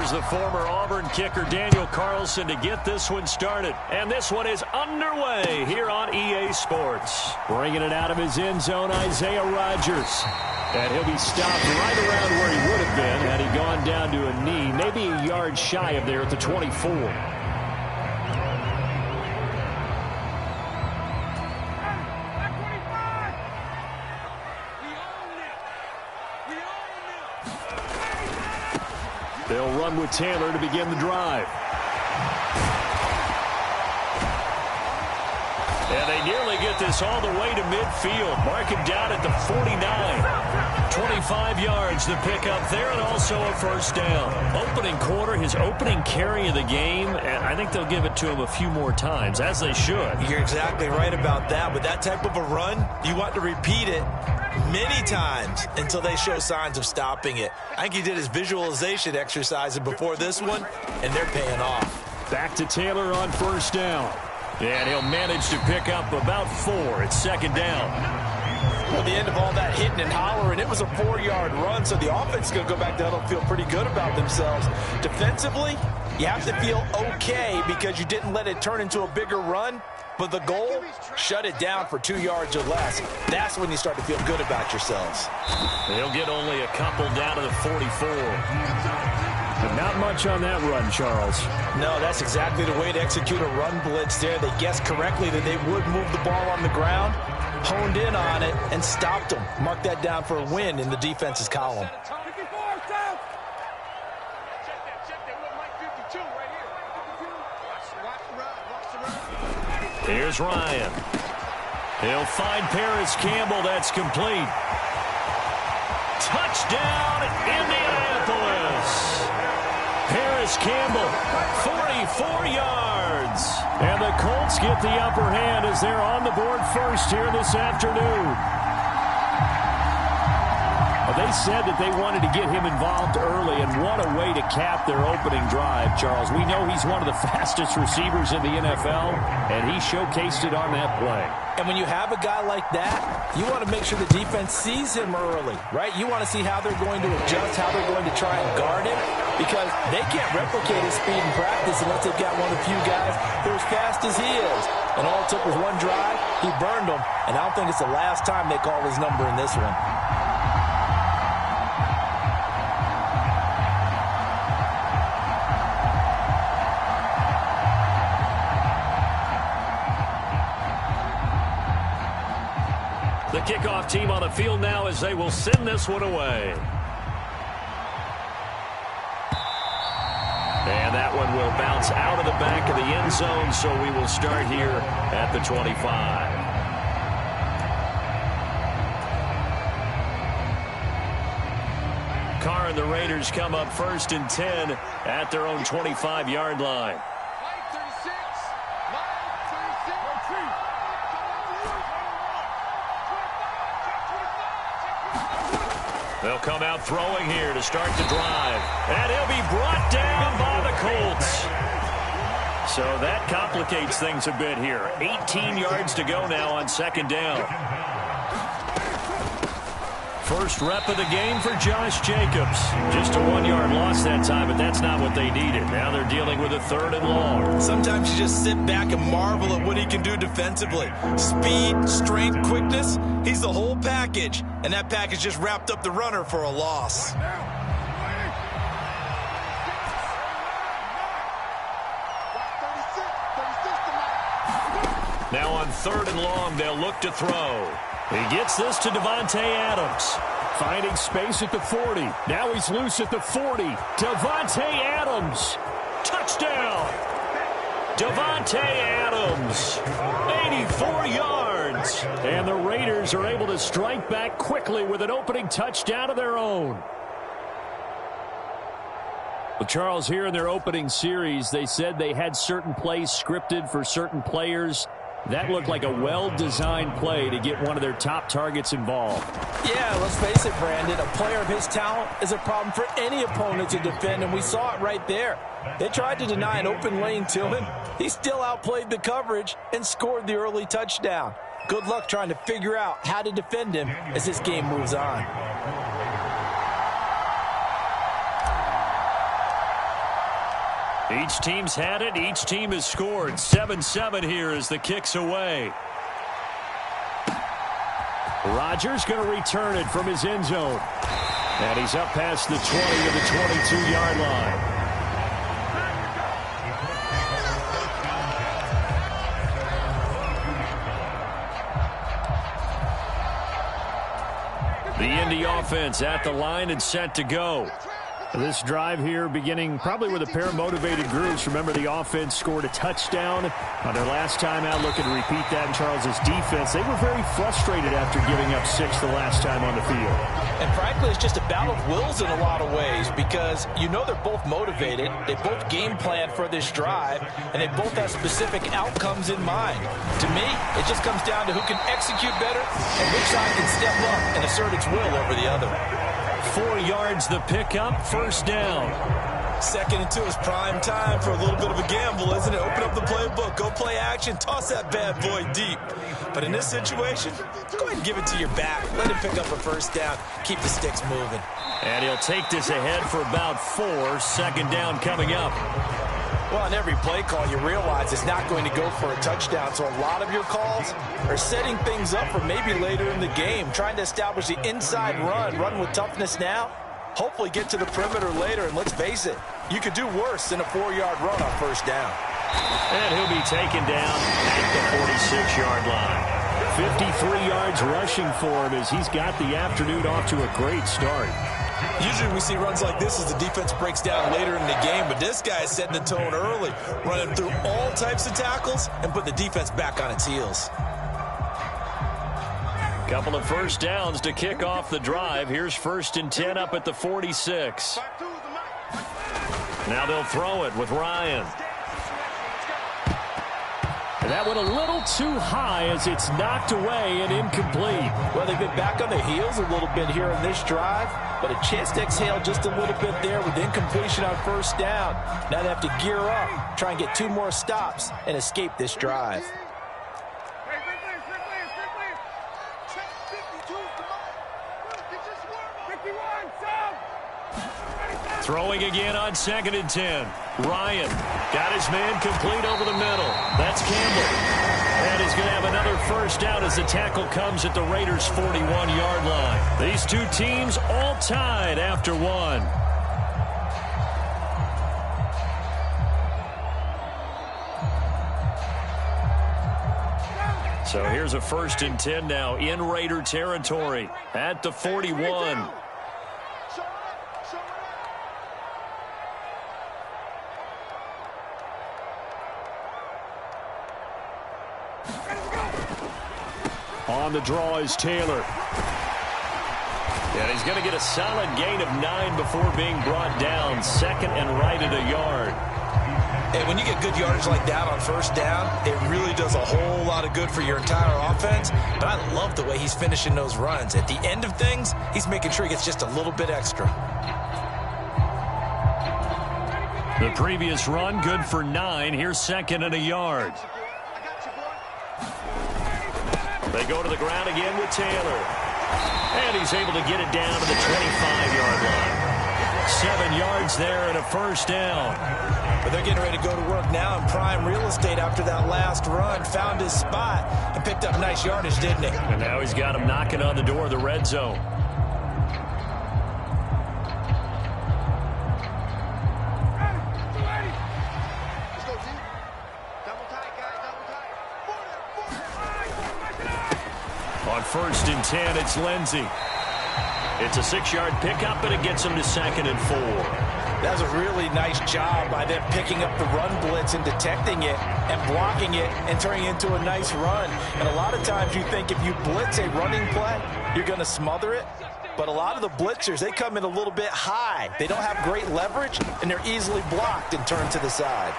Here's the former Auburn kicker Daniel Carlson to get this one started. And this one is underway here on EA Sports. Bringing it out of his end zone, Isaiah Rodgers. And he'll be stopped right around where he would have been had he gone down to a knee, maybe a yard shy of there at the 24. They'll run with Taylor to begin the drive. And they nearly get this all the way to midfield. Mark him down at the 49. 25 yards to pick up there, and also a first down. Opening quarter, his opening carry of the game, and I think they'll give it to him a few more times, as they should. You're exactly right about that. With that type of a run, you want to repeat it many times until they show signs of stopping it. I think he did his visualization exercise before this one, and they're paying off. Back to Taylor on first down. And he'll manage to pick up about 4. It's second down. At the end of all that hitting and hollering, it was a 4-yard run, so the offense is going to go back down and feel pretty good about themselves. Defensively, you have to feel okay because you didn't let it turn into a bigger run, but the goal, shut it down for 2 yards or less. That's when you start to feel good about yourselves. They'll get only a couple down to the 44. But not much on that run, Charles. No, that's exactly the way to execute a run blitz there. They guessed correctly that they would move the ball on the ground, honed in on it, and stopped them. Mark that down for a win in the defense's column. Here's Ryan. He'll find Paris Campbell. That's complete. Touchdown, Indianapolis. Paris Campbell, 44 yards. And the Colts get the upper hand as they're on the board first here this afternoon. They said that they wanted to get him involved early, and what a way to cap their opening drive, Charles. We know he's one of the fastest receivers in the NFL, and he showcased it on that play. And when you have a guy like that, you want to make sure the defense sees him early, right? You want to see how they're going to adjust, how they're going to try and guard him, because they can't replicate his speed in practice unless they've got one of the few guys who are as fast as he is. And all it took was one drive, he burned them, and I don't think it's the last time they call his number in this one. The kickoff team on the field now as they will send this one away. And that one will bounce out of the back of the end zone, so we will start here at the 25. Carr and the Raiders come up first and 10 at their own 25-yard line. They'll come out throwing here to start the drive. And he'll be brought down by the Colts. So that complicates things a bit here. 18 yards to go now on second down. First rep of the game for Josh Jacobs. Just a 1-yard loss that time, but that's not what they needed. Now they're dealing with a 3rd and long. Sometimes you just sit back and marvel at what he can do defensively. Speed, strength, quickness, he's the whole package. And that package just wrapped up the runner for a loss. Now on 3rd and long, they'll look to throw. He gets this to Davante Adams. Finding space at the 40. Now he's loose at the 40. Davante Adams. Touchdown. Davante Adams. 84 yards. And the Raiders are able to strike back quickly with an opening touchdown of their own. Well, Charles, here in their opening series, they said they had certain plays scripted for certain players. That looked like a well-designed play to get one of their top targets involved. Yeah, let's face it, Brandon. A player of his talent is a problem for any opponent to defend, and we saw it right there. They tried to deny an open lane to him. He still outplayed the coverage and scored the early touchdown. Good luck trying to figure out how to defend him as this game moves on. Each team's had it. Each team has scored. 7-7 here as the kick's away. Rodgers going to return it from his end zone. And he's up past the 20 to the 22-yard line. The Indy offense at the line and set to go. This drive here beginning probably with a pair of motivated groups. Remember, the offense scored a touchdown on their last time out. Looking to repeat that in Charles's defense. They were very frustrated after giving up 6 the last time on the field. And frankly, it's just a battle of wills in a lot of ways because you know they're both motivated. They both game plan for this drive, and they both have specific outcomes in mind. To me, it just comes down to who can execute better and which side can step up and assert its will over the other. 4 yards the pickup, first down. 2nd and 2 is prime time for a little bit of a gamble, isn't it? Open up the playbook, go play action, toss that bad boy deep. But in this situation, go ahead and give it to your back. Let him pick up a first down, keep the sticks moving. And he'll take this ahead for about 4, 2nd down coming up. Well, on every play call, you realize it's not going to go for a touchdown. So a lot of your calls are setting things up for maybe later in the game, trying to establish the inside run with toughness now, hopefully get to the perimeter later. And let's face it, you could do worse than a 4-yard run on first down. And he'll be taken down at the 46-yard line. 53 yards rushing for him as he's got the afternoon off to a great start. Usually we see runs like this as the defense breaks down later in the game, but this guy is setting the tone early, running through all types of tackles and putting the defense back on its heels. Couple of first downs to kick off the drive. Here's 1st and 10 up at the 46. Now they'll throw it with Ryan. And that went a little too high as it's knocked away and incomplete. Well, they've been back on their heels a little bit here in this drive, but a chance to exhale just a little bit there with incompletion on first down. Now they have to gear up, try and get 2 more stops, and escape this drive. Throwing again on 2nd and 10. Ryan got his man complete over the middle. That's Campbell. And he's going to have another first down as the tackle comes at the Raiders' 41-yard line. These two teams all tied after 1. So here's a 1st and 10 now in Raider territory at the 41. On the draw is Taylor. And he's going to get a solid gain of 9 before being brought down. 2nd and right at a yard. And when you get good yardage like that on first down, it really does a whole lot of good for your entire offense. But I love the way he's finishing those runs. At the end of things, he's making sure he gets just a little bit extra. The previous run, good for 9. Here's 2nd and a yard. They go to the ground again with Taylor. And he's able to get it down to the 25-yard line. 7 yards there and a first down. But they're getting ready to go to work now in prime real estate after that last run. Found his spot and picked up nice yardage, didn't he? And now he's got him knocking on the door of the red zone. On 1st and 10, it's Lindsey. It's a 6-yard pickup, and it gets him to 2nd and 4. That's a really nice job by them picking up the run blitz and detecting it and blocking it and turning it into a nice run. And a lot of times you think if you blitz a running play, you're going to smother it. But a lot of the blitzers, they come in a little bit high. They don't have great leverage, and they're easily blocked and turned to the side.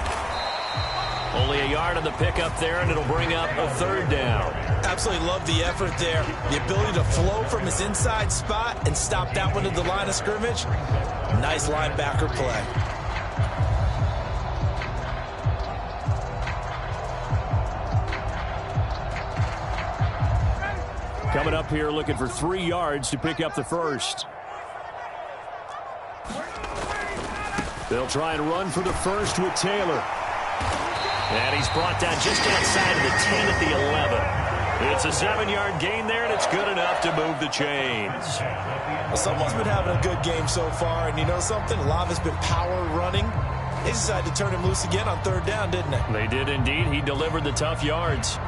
Only a yard on the pickup there, and it'll bring up a 3rd down. Absolutely love the effort there. The ability to flow from his inside spot and stop that one at the line of scrimmage. Nice linebacker play. Coming up here looking for 3 yards to pick up the first. They'll try and run for the first with Taylor. And he's brought down just outside of the 10 at the 11. It's a 7-yard gain there, and it's good enough to move the chains. Well, someone's been having a good game so far, and you know something? A lot of it's been power running. They decided to turn him loose again on 3rd down, didn't they? They did indeed. He delivered the tough yards.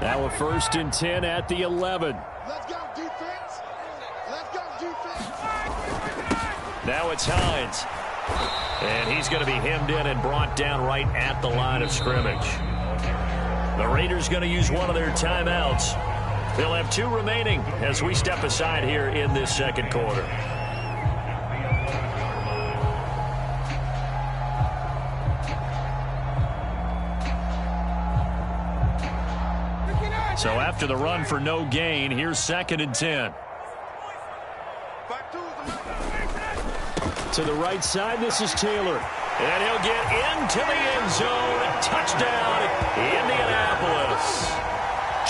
Now a 1st and 10 at the 11. Let's go, defense. Let's go, defense. Now it's Hines. And he's going to be hemmed in and brought down right at the line of scrimmage. The Raiders going to use one of their timeouts. They'll have 2 remaining as we step aside here in this 2nd quarter. So after the run for no gain, here's 2nd and 10. To the right side, this is Taylor. And he'll get into the end zone. Touchdown, Indianapolis.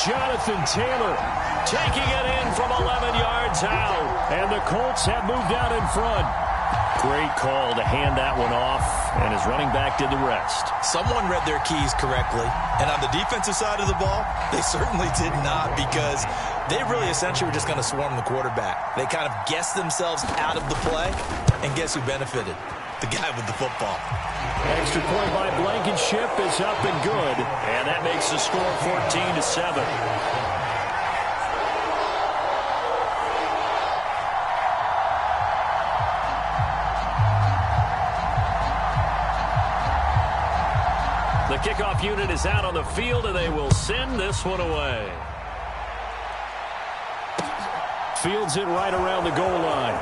Jonathan Taylor taking it in from 11 yards out. And the Colts have moved out in front. Great call to hand that one off, and his running back did the rest. Someone read their keys correctly, and on the defensive side of the ball, they certainly did not, because they really essentially were just going to swarm the quarterback. They kind of guessed themselves out of the play, and guess who benefited? The guy with the football. Extra point by Blankenship is up and good, and that makes the score 14-7. The kickoff unit is out on the field, and they will send this one away. Fields it right around the goal line.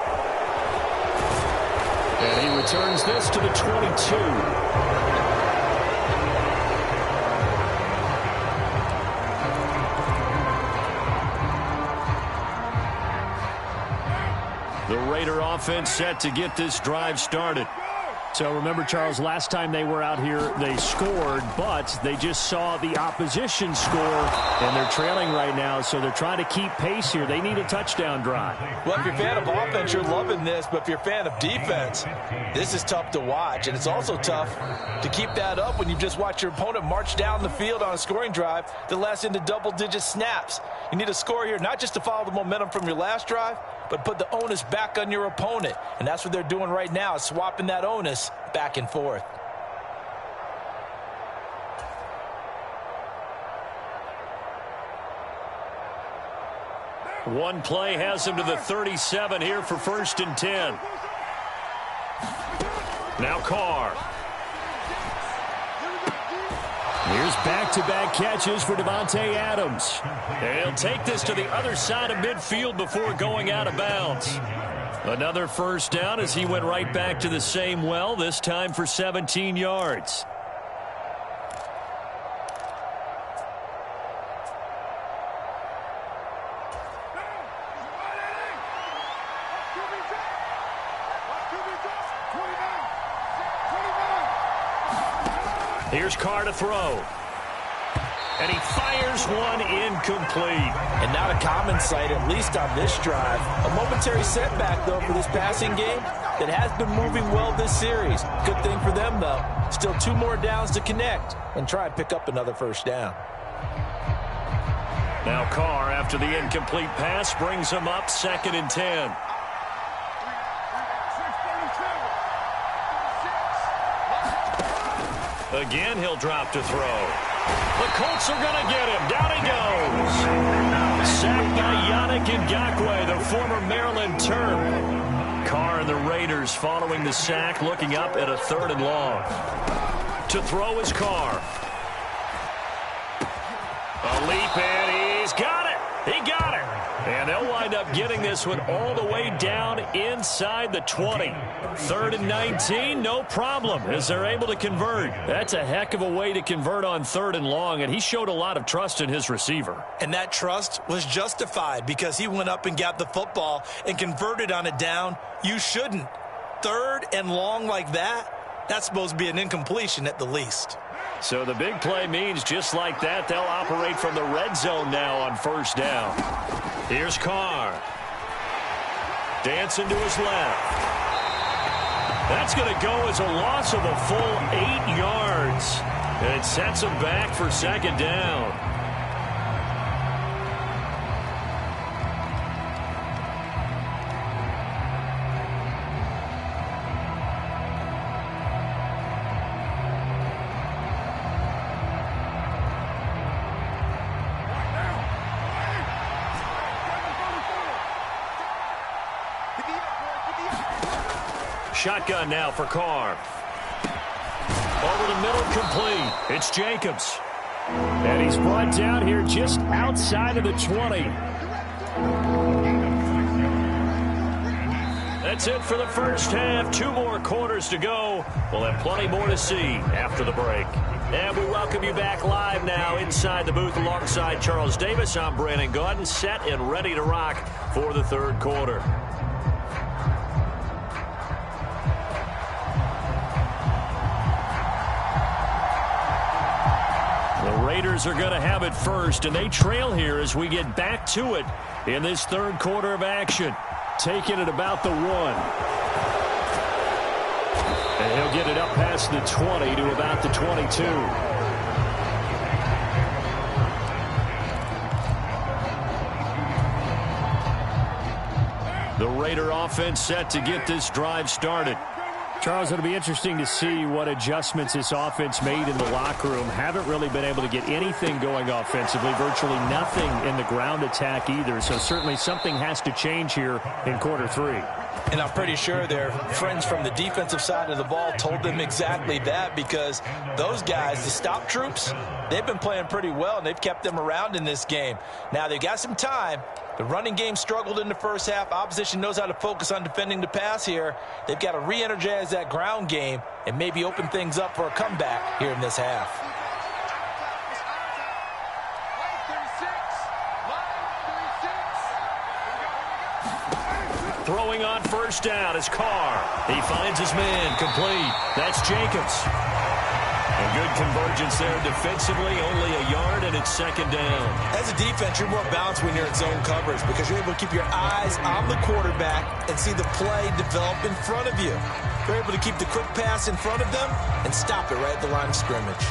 And he returns this to the 22. The Raider offense set to get this drive started. So remember, Charles, last time they were out here, they scored, but they just saw the opposition score, and they're trailing right now, so they're trying to keep pace here. They need a touchdown drive. Well, if you're a fan of offense, you're loving this, but if you're a fan of defense, this is tough to watch, and it's also tough to keep that up when you just watch your opponent march down the field on a scoring drive that lasts into double-digit snaps. You need a score here, not just to follow the momentum from your last drive, but put the onus back on your opponent. And that's what they're doing right now, swapping that onus back and forth. One play has him to the 37 here for 1st and 10. Now Carr. Here's back-to-back catches for Davante Adams. And he'll take this to the other side of midfield before going out of bounds. Another 1st down as he went right back to the same well, this time for 17 yards. Here's Carr to throw. And he fires one incomplete. And not a common sight, at least on this drive. A momentary setback, though, for this passing game that has been moving well this series. Good thing for them, though. Still 2 more downs to connect and try and pick up another 1st down. Now Carr, after the incomplete pass, brings him up 2nd and 10. Again, he'll drop to throw. The Colts are going to get him. Down he goes. Sacked by Yannick Ngakoue, the former Maryland Terp. Carr and the Raiders following the sack, looking up at a 3rd and long. To throw is Carr. A leap, and he's got it. He got it. And they'll wind up getting this one all the way down inside the 20. 3rd and 19, no problem, as they're able to convert. That's a heck of a way to convert on 3rd and long, and he showed a lot of trust in his receiver. And that trust was justified because he went up and got the football and converted on a down. You shouldn't. 3rd and long like that, that's supposed to be an incompletion at the least. So the big play means just like that, they'll operate from the red zone now on first down. Here's Carr. Dancing to his left. That's going to go as a loss of a full 8 yards. And it sets him back for second down. Shotgun now for Carr. Over the middle, complete. It's Jacobs. And he's brought down here just outside of the 20. That's it for the first half. 2 more quarters to go. We'll have plenty more to see after the break. And we welcome you back live now inside the booth alongside Charles Davis. I'm Brandon Gaudin, set and ready to rock for the third quarter. Raiders are going to have it first, and they trail here as we get back to it in this third quarter of action. Taking it about the 1. And he'll get it up past the 20 to about the 22. The Raider offense set to get this drive started. Charles, it'll be interesting to see what adjustments this offense made in the locker room. Haven't really been able to get anything going offensively, virtually nothing in the ground attack either. So certainly something has to change here in quarter 3. And I'm pretty sure their friends from the defensive side of the ball told them exactly that, because those guys, the stop troops, they've been playing pretty well, and they've kept them around in this game. Now, they've got some time. The running game struggled in the first half. Opposition knows how to focus on defending the pass here. They've got to re-energize that ground game and maybe open things up for a comeback here in this half. Throwing on first down is Carr. He finds his man, complete. That's Jacobs. And good convergence there defensively, only a yard, and it's second down. As a defense, you're more balanced when you're in zone coverage because you're able to keep your eyes on the quarterback and see the play develop in front of you. You're able to keep the quick pass in front of them and stop it right at the line of scrimmage.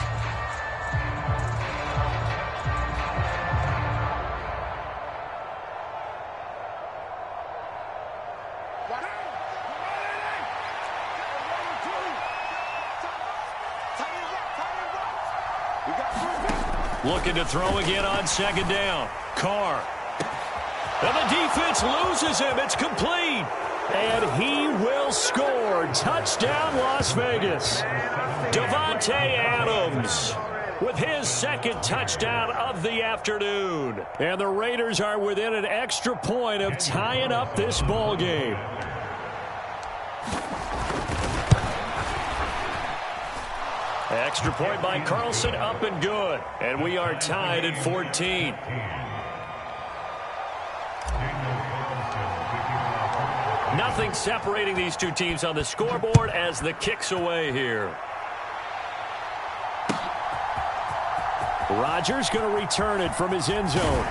Looking to throw again on second down. Carr. And the defense loses him. It's complete. And he will score. Touchdown, Las Vegas. Davante Adams with his second touchdown of the afternoon. And the Raiders are within an extra point of tying up this ball game. Extra point by Carlson, up and good. And we are tied at 14. Nothing separating these two teams on the scoreboard as the kick's away here. Rodgers going to return it from his end zone.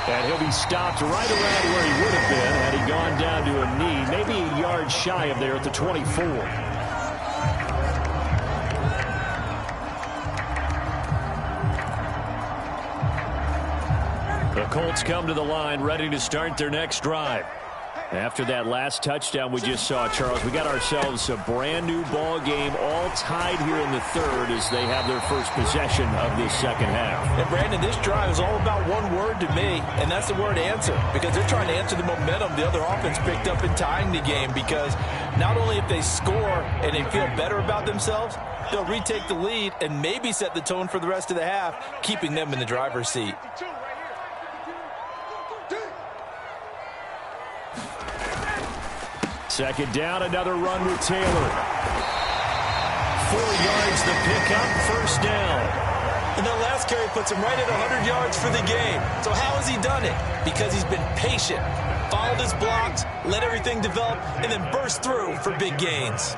And he'll be stopped right around where he would have been had he gone down to a knee, maybe a yard shy of there at the 24. The Colts come to the line ready to start their next drive. After that last touchdown we just saw, Charles, we got ourselves a brand new ball game, all tied here in the third as they have their first possession of this second half. And Brandon, this drive is all about one word to me, and that's the word answer, because they're trying to answer the momentum the other offense picked up in tying the game, because not only if they score and they feel better about themselves, they'll retake the lead and maybe set the tone for the rest of the half, keeping them in the driver's seat. Second down, another run with Taylor. 4 yards the pickup, first down. And that last carry puts him right at 100 yards for the game. So how has he done it? Because he's been patient, followed his blocks, let everything develop, and then burst through for big gains.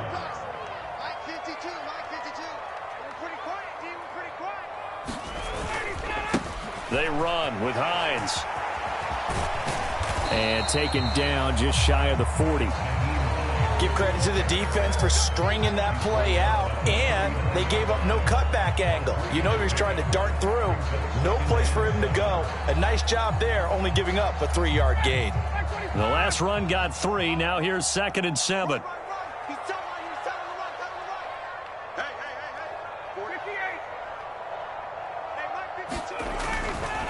Mike 52, Mike 52. We're pretty quiet. They run with Hines. And taken down just shy of the 40. Give credit to the defense for stringing that play out, and they gave up no cutback angle. You know he was trying to dart through. No place for him to go. A nice job there, only giving up a 3-yard gain. The last run got 3. Now here's 2nd and 7.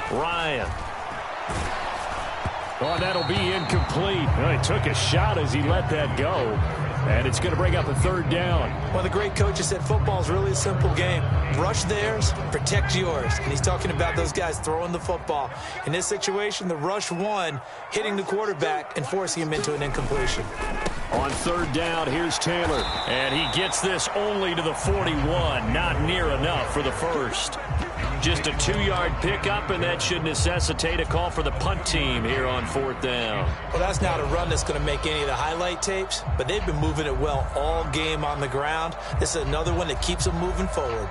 Ryan. Oh, that'll be incomplete. Well, he took a shot as he let that go. And it's going to bring up a 3rd down. One of the great coaches said football is really a simple game. Rush theirs, protect yours. And he's talking about those guys throwing the football. In this situation, the rush one, hitting the quarterback and forcing him into an incompletion. On 3rd down, here's Taylor. And he gets this only to the 41. Not near enough for the first. Just a 2-yard pickup, and that should necessitate a call for the punt team here on 4th down. Well, that's not a run that's going to make any of the highlight tapes, but they've been moving it well all game on the ground. This is another one that keeps them moving forward.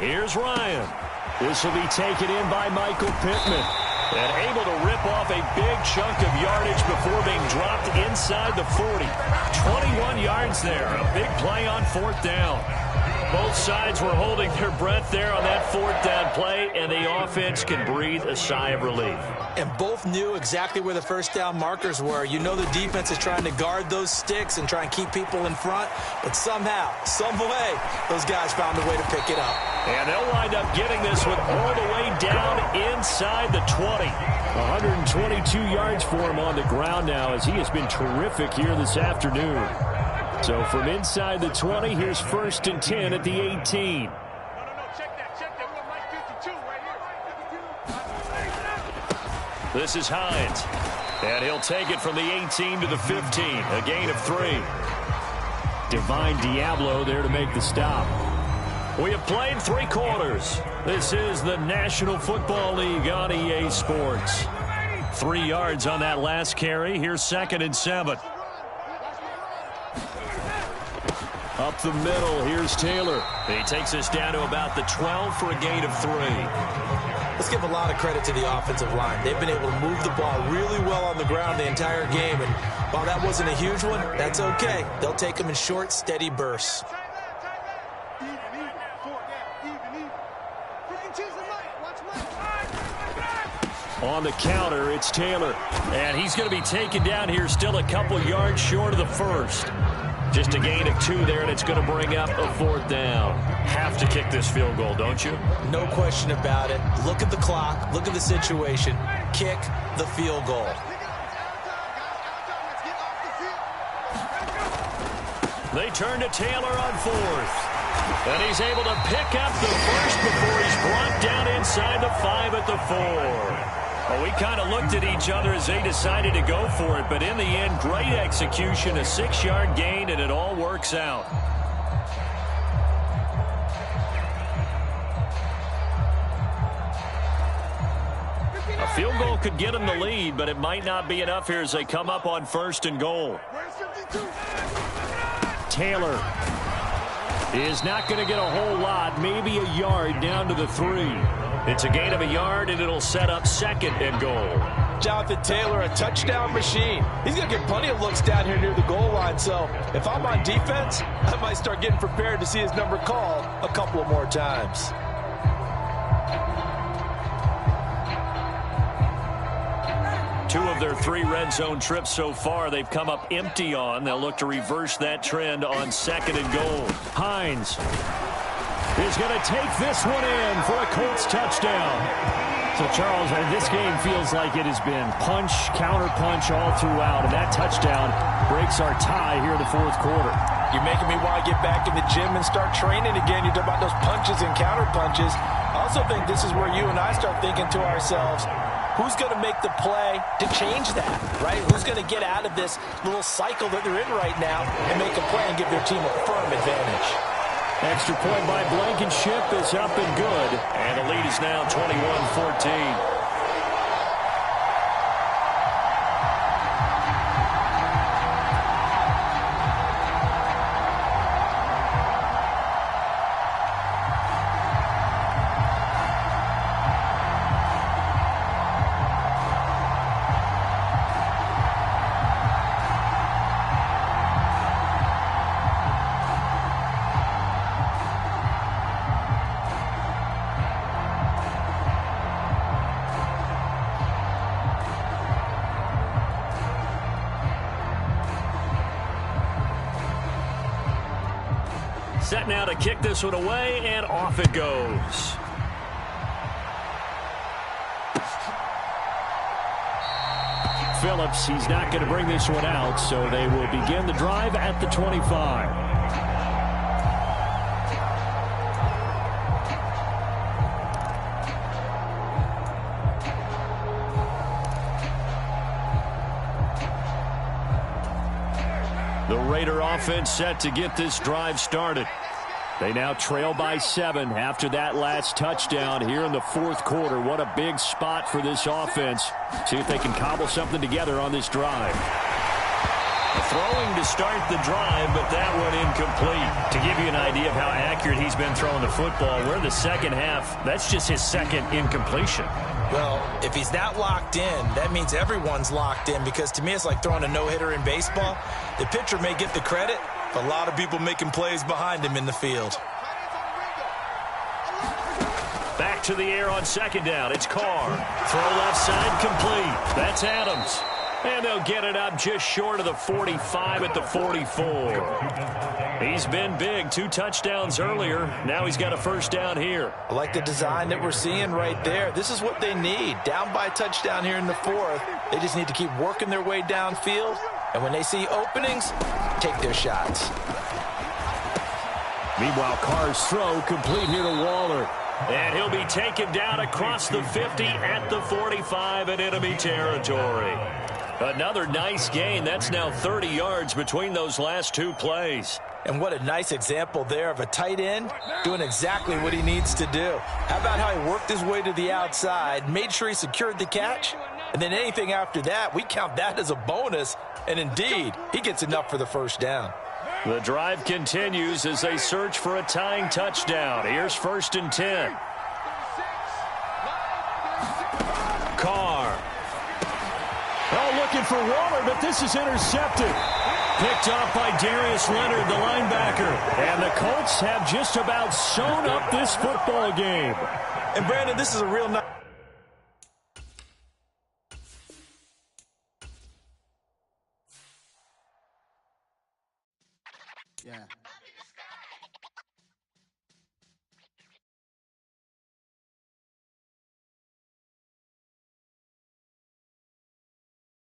Here's Ryan. This will be taken in by Michael Pittman. And able to rip off a big chunk of yardage before being dropped inside the 40. 21 yards there. A big play on 4th down. Both sides were holding their breath there on that 4th down play, and the offense can breathe a sigh of relief. And both knew exactly where the 1st down markers were. You know the defense is trying to guard those sticks and try and keep people in front, but somehow, some way, those guys found a way to pick it up. And they'll wind up getting this one all the way down inside the 20. 122 yards for him on the ground now, as he has been terrific here this afternoon. So from inside the 20, here's 1st and 10 at the 18. Check that. We got Mike 52 right here. This is Hines. And he'll take it from the 18 to the 15. A gain of 3. Divine Diablo there to make the stop. We have played 3 quarters. This is the National Football League on EA Sports. 3 yards on that last carry. Here's 2nd and 7. Up the middle, here's Taylor. He takes us down to about the 12 for a gain of 3. Let's give a lot of credit to the offensive line. They've been able to move the ball really well on the ground the entire game. And while that wasn't a huge one, that's okay. They'll take them in short, steady bursts. On the counter, it's Taylor. And he's going to be taken down here still a couple yards short of the first. Just a gain of 2 there, and it's going to bring up a 4th down. Have to kick this field goal, don't you? No question about it. Look at the clock. Look at the situation. Kick the field goal. They turn to Taylor on 4th. And he's able to pick up the first before he's brought down inside the 5 at the 4. Well, we kind of looked at each other as they decided to go for it, but in the end, great execution, a 6-yard gain, and it all works out. A field goal could get them the lead, but it might not be enough here as they come up on 1st and goal. Taylor is not going to get a whole lot, maybe a yard down to the 3. It's a gain of a yard, and it'll set up 2nd and goal. Jonathan Taylor, a touchdown machine. He's going to get plenty of looks down here near the goal line, so if I'm on defense, I might start getting prepared to see his number called a couple of more times. Two of their 3 red zone trips so far, they've come up empty on. They'll look to reverse that trend on 2nd and goal. Hines is going to take this one in for a Colts touchdown. So, Charles, this game feels like it has been punch, counter-punch all throughout, and that touchdown breaks our tie here in the 4th quarter. You're making me want to get back in the gym and start training again. You talk about those punches and counter-punches. I also think this is where you and I start thinking to ourselves, who's going to make the play to change that, right? Who's going to get out of this little cycle that they're in right now and make a play and give their team a firm advantage? Extra point by Blankenship is up and good. And the lead is now 21-14. Set now to kick this one away, and off it goes. Phillips, he's not going to bring this one out, so they will begin the drive at the 25. The Raider offense set to get this drive started. They now trail by 7 after that last touchdown here in the fourth quarter. What a big spot for this offense. See if they can cobble something together on this drive. Throwing to start the drive, but that one incomplete. To give you an idea of how accurate he's been throwing the football, we're in the second half. That's just his second incompletion. Well, if he's not locked in, that means everyone's locked in, because to me it's like throwing a no-hitter in baseball. The pitcher may get the credit, but a lot of people making plays behind him in the field. Back to the air on second down. It's Carr. Throw left side complete. That's Adams. And they'll get it up just short of the 45 at the 44. He's been big. 2 touchdowns earlier. Now he's got a first down here. I like the design that we're seeing right there. This is what they need. Down by a touchdown here in the fourth. They just need to keep working their way downfield. And when they see openings, take their shots. Meanwhile, Carr's throw complete here to Waller. And he'll be taken down across the 50 at the 45 in enemy territory. Another nice gain. That's now 30 yards between those last 2 plays. And what a nice example there of a tight end doing exactly what he needs to do. How about how he worked his way to the outside, made sure he secured the catch, and then anything after that, we count that as a bonus. And indeed, he gets enough for the first down. The drive continues as they search for a tying touchdown. Here's 1st and 10. Carr. Oh, looking for Waller, but this is intercepted. Picked off by Darius Leonard, the linebacker. And the Colts have just about sewn up this football game. And, Brandon, this is a real nice... Yeah.